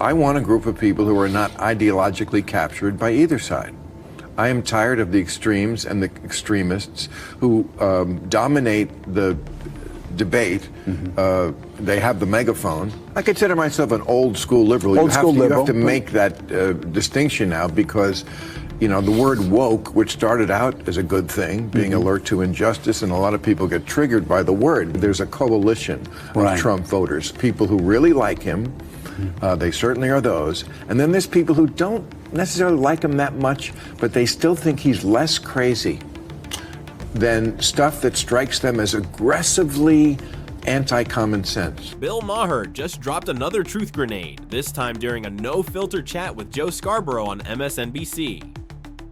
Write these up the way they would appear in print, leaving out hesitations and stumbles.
I want a group of people who are not ideologically captured by either side. I am tired of the extremes and the extremists who dominate the debate. They have the megaphone. I consider myself an old school liberal. You have to make that distinction now because, you know, the word woke, which started out as a good thing, being alert to injustice, and a lot of people get triggered by the word. There's a coalition of Trump voters, people who really like him. They certainly are those. And then there's people who don't necessarily like him that much, but they still think he's less crazy than stuff that strikes them as aggressively anti-common sense. Bill Maher just dropped another truth grenade, this time during a no-filter chat with Joe Scarborough on MSNBC.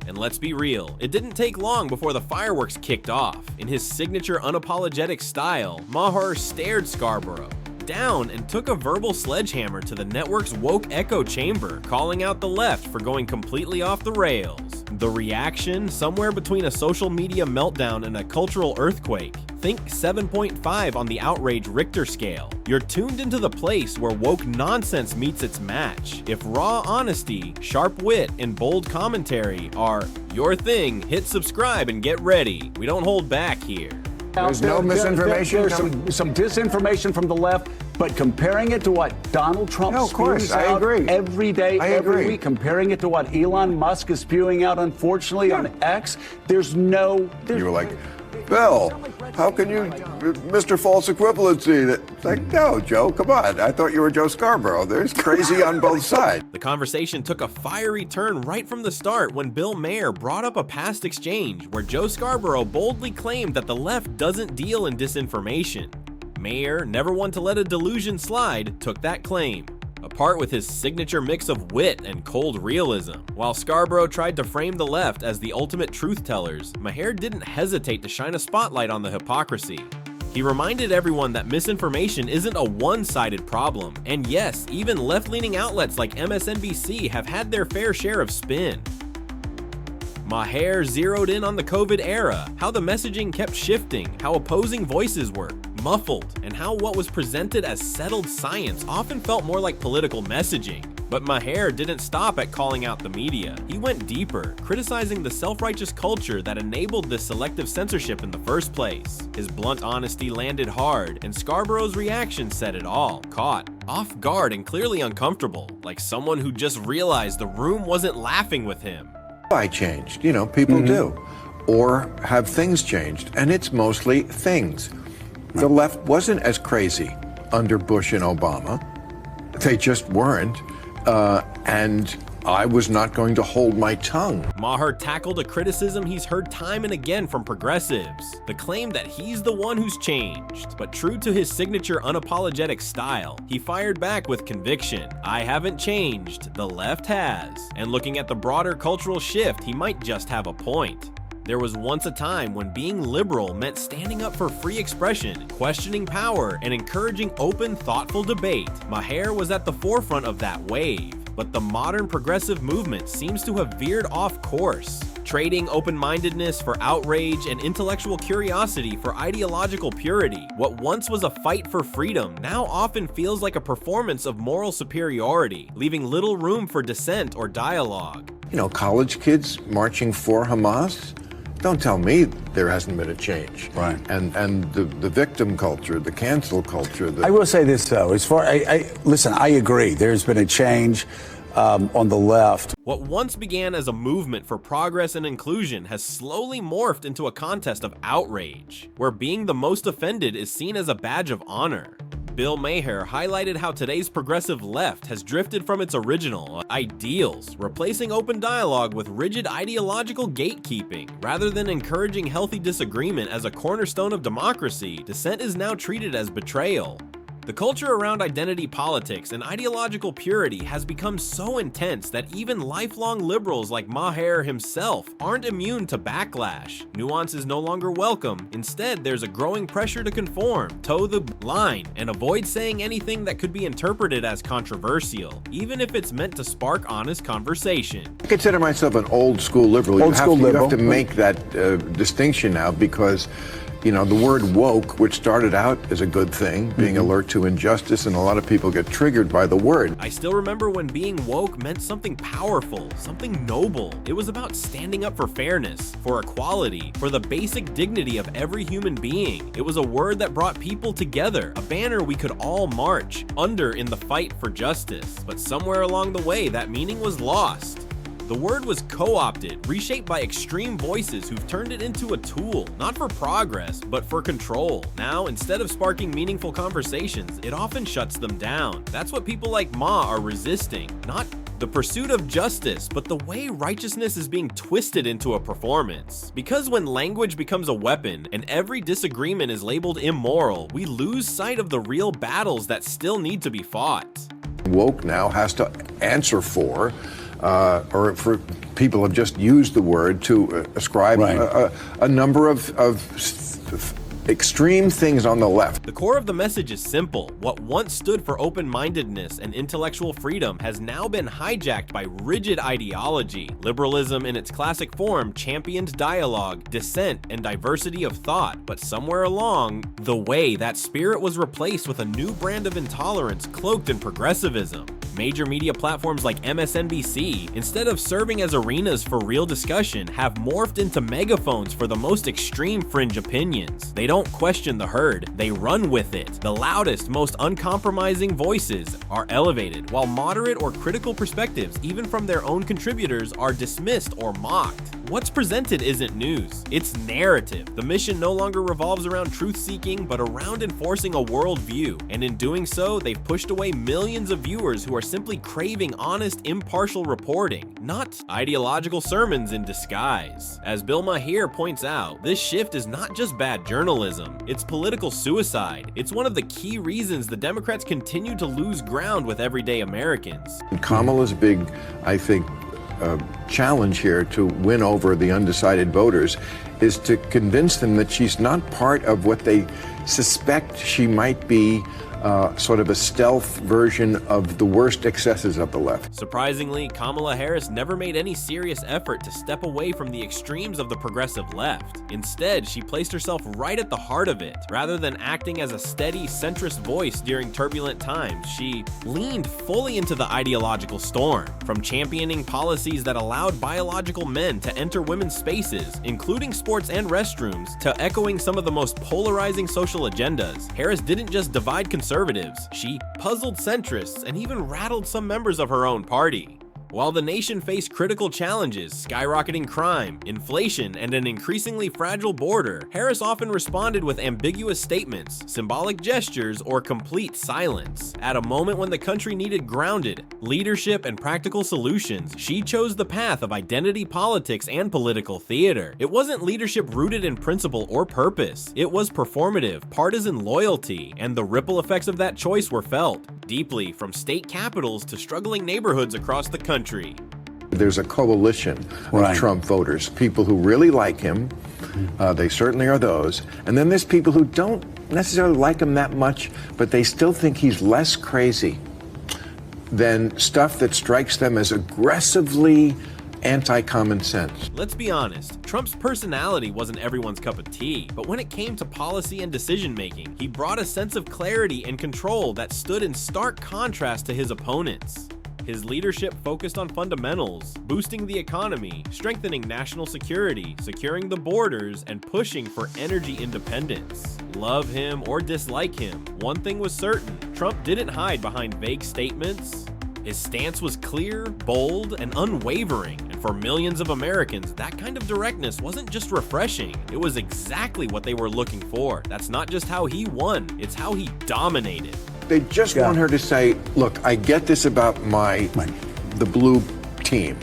And let's be real, it didn't take long before the fireworks kicked off. In his signature unapologetic style, Maher stared Scarborough down and took a verbal sledgehammer to the network's woke echo chamber, calling out the left for going completely off the rails. The reaction, somewhere between a social media meltdown and a cultural earthquake. Think 7.5 on the outrage Richter scale. You're tuned into the place where woke nonsense meets its match. If raw honesty, sharp wit, and bold commentary are your thing, hit subscribe and get ready. We don't hold back here. There's no misinformation. There's some disinformation from the left, but comparing it to what Donald Trump spews out every day, every week, comparing it to what Elon Musk is spewing out, unfortunately, on X, there's no... You were like, Bill, how can you, Mr. False Equivalency? It's like, no, Joe, come on. I thought you were Joe Scarborough. There's crazy on both sides. The conversation took a fiery turn right from the start when Bill Maher brought up a past exchange where Joe Scarborough boldly claimed that the left doesn't deal in disinformation. Maher, never one to let a delusion slide, took that claim, apart with his signature mix of wit and cold realism. While Scarborough tried to frame the left as the ultimate truth tellers, Maher didn't hesitate to shine a spotlight on the hypocrisy. He reminded everyone that misinformation isn't a one-sided problem, and yes, even left-leaning outlets like MSNBC have had their fair share of spin. Maher zeroed in on the COVID era, how the messaging kept shifting, how opposing voices were muffled, and how what was presented as settled science often felt more like political messaging. But Maher didn't stop at calling out the media. He went deeper, criticizing the self-righteous culture that enabled this selective censorship in the first place. His blunt honesty landed hard, and Scarborough's reaction said it all. Caught off guard and clearly uncomfortable, like someone who just realized the room wasn't laughing with him. I changed, you know, people do. Or have things changed, and it's mostly things. The left wasn't as crazy under Bush and Obama. They just weren't. And I was not going to hold my tongue. Maher tackled a criticism he's heard time and again from progressives, the claim that he's the one who's changed. But true to his signature unapologetic style, he fired back with conviction. I haven't changed, the left has. And looking at the broader cultural shift, he might just have a point. There was once a time when being liberal meant standing up for free expression, questioning power, and encouraging open, thoughtful debate. Maher was at the forefront of that wave, but the modern progressive movement seems to have veered off course, trading open-mindedness for outrage and intellectual curiosity for ideological purity. What once was a fight for freedom now often feels like a performance of moral superiority, leaving little room for dissent or dialogue. You know, college kids marching for Hamas? Don't tell me there hasn't been a change. Right. And the victim culture, the cancel culture. I will say this, though. As far, listen, I agree. There's been a change on the left. What once began as a movement for progress and inclusion has slowly morphed into a contest of outrage, where being the most offended is seen as a badge of honor. Bill Maher highlighted how today's progressive left has drifted from its original ideals, replacing open dialogue with rigid ideological gatekeeping. Rather than encouraging healthy disagreement as a cornerstone of democracy, dissent is now treated as betrayal. The culture around identity politics and ideological purity has become so intense that even lifelong liberals like Maher himself aren't immune to backlash. Nuance is no longer welcome. Instead, there's a growing pressure to conform, toe the line, and avoid saying anything that could be interpreted as controversial, even if it's meant to spark honest conversation. I consider myself an old school liberal. You have to make that distinction now because, You know, the word woke, which started out as a good thing, being alert to injustice, and a lot of people get triggered by the word. I still remember when being woke meant something powerful, something noble. It was about standing up for fairness, for equality, for the basic dignity of every human being. It was a word that brought people together, a banner we could all march under in the fight for justice. But somewhere along the way, that meaning was lost. The word was co-opted, reshaped by extreme voices who've turned it into a tool, not for progress, but for control. Now, instead of sparking meaningful conversations, it often shuts them down. That's what people like Ma are resisting, not the pursuit of justice, but the way righteousness is being twisted into a performance. Because when language becomes a weapon and every disagreement is labeled immoral, we lose sight of the real battles that still need to be fought. Woke now has to answer for, or for people have just used the word to ascribe a number of extreme things on the left. The core of the message is simple. What once stood for open-mindedness and intellectual freedom has now been hijacked by rigid ideology. Liberalism in its classic form championed dialogue, dissent, and diversity of thought, but somewhere along the way, that spirit was replaced with a new brand of intolerance cloaked in progressivism. Major media platforms like MSNBC, instead of serving as arenas for real discussion, have morphed into megaphones for the most extreme fringe opinions. They don't question the herd, they run with it. The loudest, most uncompromising voices are elevated, while moderate or critical perspectives, even from their own contributors, are dismissed or mocked. What's presented isn't news, it's narrative. The mission no longer revolves around truth-seeking, but around enforcing a worldview. And in doing so, they've pushed away millions of viewers who are simply craving honest, impartial reporting, not ideological sermons in disguise. As Bill Maher points out, this shift is not just bad journalism, it's political suicide. It's one of the key reasons the Democrats continue to lose ground with everyday Americans. Kamala's big, I think, challenge here to win over the undecided voters is to convince them that she's not part of what they suspect she might be, sort of a stealth version of the worst excesses of the left. Surprisingly, Kamala Harris never made any serious effort to step away from the extremes of the progressive left. Instead, she placed herself right at the heart of it. Rather than acting as a steady, centrist voice during turbulent times, she leaned fully into the ideological storm. From championing policies that allowed biological men to enter women's spaces, including sports and restrooms, to echoing some of the most polarizing social agendas, Harris didn't just divide conservatives, she puzzled centrists and even rattled some members of her own party. While the nation faced critical challenges, skyrocketing crime, inflation, and an increasingly fragile border, Harris often responded with ambiguous statements, symbolic gestures, or complete silence. At a moment when the country needed grounded leadership and practical solutions, she chose the path of identity politics and political theater. It wasn't leadership rooted in principle or purpose. It was performative, partisan loyalty, and the ripple effects of that choice were felt deeply from state capitals to struggling neighborhoods across the country. There's a coalition of Trump voters, people who really like him, they certainly are those, and then there's people who don't necessarily like him that much, but they still think he's less crazy than stuff that strikes them as aggressively anti-common sense. Let's be honest, Trump's personality wasn't everyone's cup of tea, but when it came to policy and decision-making, he brought a sense of clarity and control that stood in stark contrast to his opponents. His leadership focused on fundamentals, boosting the economy, strengthening national security, securing the borders, and pushing for energy independence. Love him or dislike him, one thing was certain, Trump didn't hide behind vague statements. His stance was clear, bold, and unwavering, and for millions of Americans, that kind of directness wasn't just refreshing, it was exactly what they were looking for. That's not just how he won, it's how he dominated. They just want her to say, look, I get this about the blue team,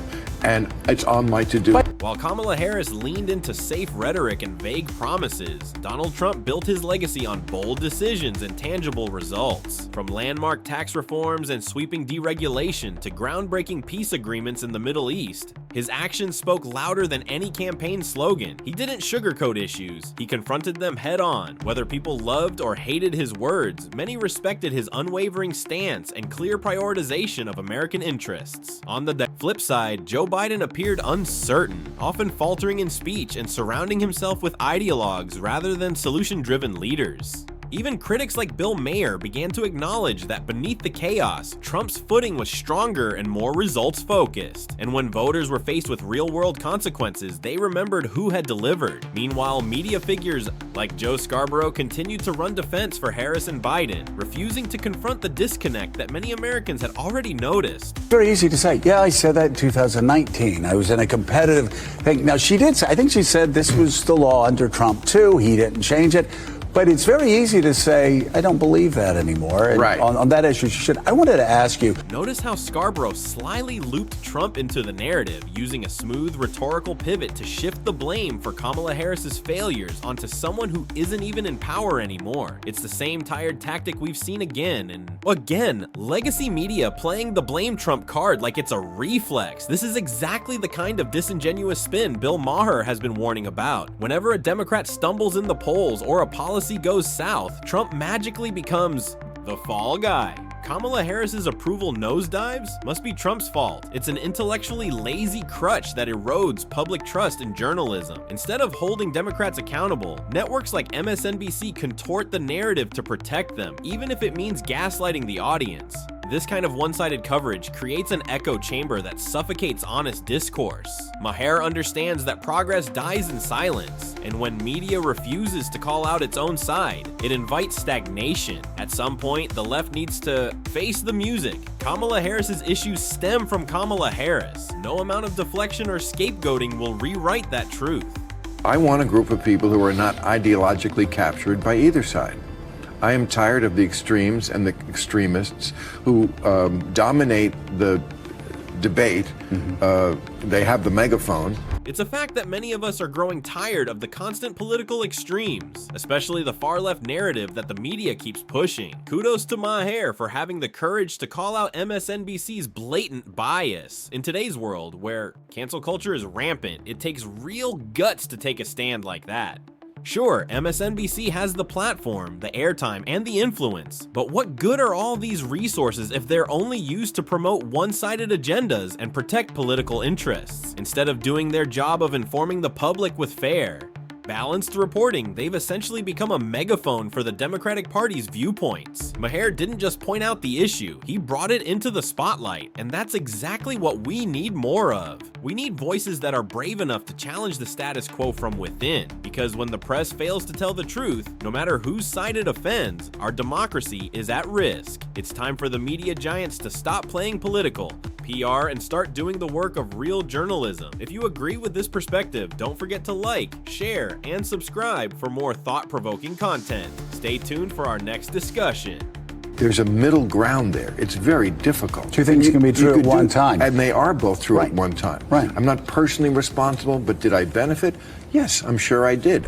and it's on my to-do. While Kamala Harris leaned into safe rhetoric and vague promises, Donald Trump built his legacy on bold decisions and tangible results. From landmark tax reforms and sweeping deregulation to groundbreaking peace agreements in the Middle East, his actions spoke louder than any campaign slogan. He didn't sugarcoat issues, he confronted them head-on. Whether people loved or hated his words, many respected his unwavering stance and clear prioritization of American interests. On the flip side, Joe Biden appeared uncertain, often faltering in speech and surrounding himself with ideologues rather than solution-driven leaders. Even critics like Bill Maher began to acknowledge that beneath the chaos, Trump's footing was stronger and more results-focused. And when voters were faced with real-world consequences, they remembered who had delivered. Meanwhile, media figures like Joe Scarborough continued to run defense for Harris and Biden, refusing to confront the disconnect that many Americans had already noticed. Very easy to say, yeah, I said that in 2019. I was in a competitive thing. Now, she did say, I think she said this was the law under Trump, too. He didn't change it. But it's very easy to say, I don't believe that anymore. And right. On that issue, she should. I wanted to ask you. Notice how Scarborough slyly looped Trump into the narrative, using a smooth rhetorical pivot to shift the blame for Kamala Harris's failures onto someone who isn't even in power anymore. It's the same tired tactic we've seen again and again. Legacy media playing the blame Trump card like it's a reflex. This is exactly the kind of disingenuous spin Bill Maher has been warning about. Whenever a Democrat stumbles in the polls or a policy goes south, Trump magically becomes the fall guy. Kamala Harris's approval nosedives must be Trump's fault. It's an intellectually lazy crutch that erodes public trust in journalism. Instead of holding Democrats accountable, networks like MSNBC contort the narrative to protect them, even if it means gaslighting the audience. This kind of one-sided coverage creates an echo chamber that suffocates honest discourse. Maher understands that progress dies in silence, and when media refuses to call out its own side, it invites stagnation. At some point, the left needs to face the music. Kamala Harris's issues stem from Kamala Harris. No amount of deflection or scapegoating will rewrite that truth. I want a group of people who are not ideologically captured by either side. I am tired of the extremes and the extremists who dominate the debate. They have the megaphone. It's a fact that many of us are growing tired of the constant political extremes, especially the far-left narrative that the media keeps pushing. Kudos to Maher for having the courage to call out MSNBC's blatant bias. In today's world, where cancel culture is rampant, it takes real guts to take a stand like that. Sure, MSNBC has the platform, the airtime, and the influence, but what good are all these resources if they're only used to promote one-sided agendas and protect political interests, instead of doing their job of informing the public with fair, balanced reporting? They've essentially become a megaphone for the Democratic Party's viewpoints. Maher didn't just point out the issue, he brought it into the spotlight, and that's exactly what we need more of. We need voices that are brave enough to challenge the status quo from within, because when the press fails to tell the truth, no matter whose side it offends, our democracy is at risk. It's time for the media giants to stop playing political, PR, and start doing the work of real journalism. If you agree with this perspective, don't forget to like, share, and subscribe for more thought-provoking content. Stay tuned for our next discussion. There's a middle ground there. It's very difficult. Two things can be true at one time. And they are both true Right. at one time. Right. I'm not personally responsible, but did I benefit? Yes, I'm sure I did.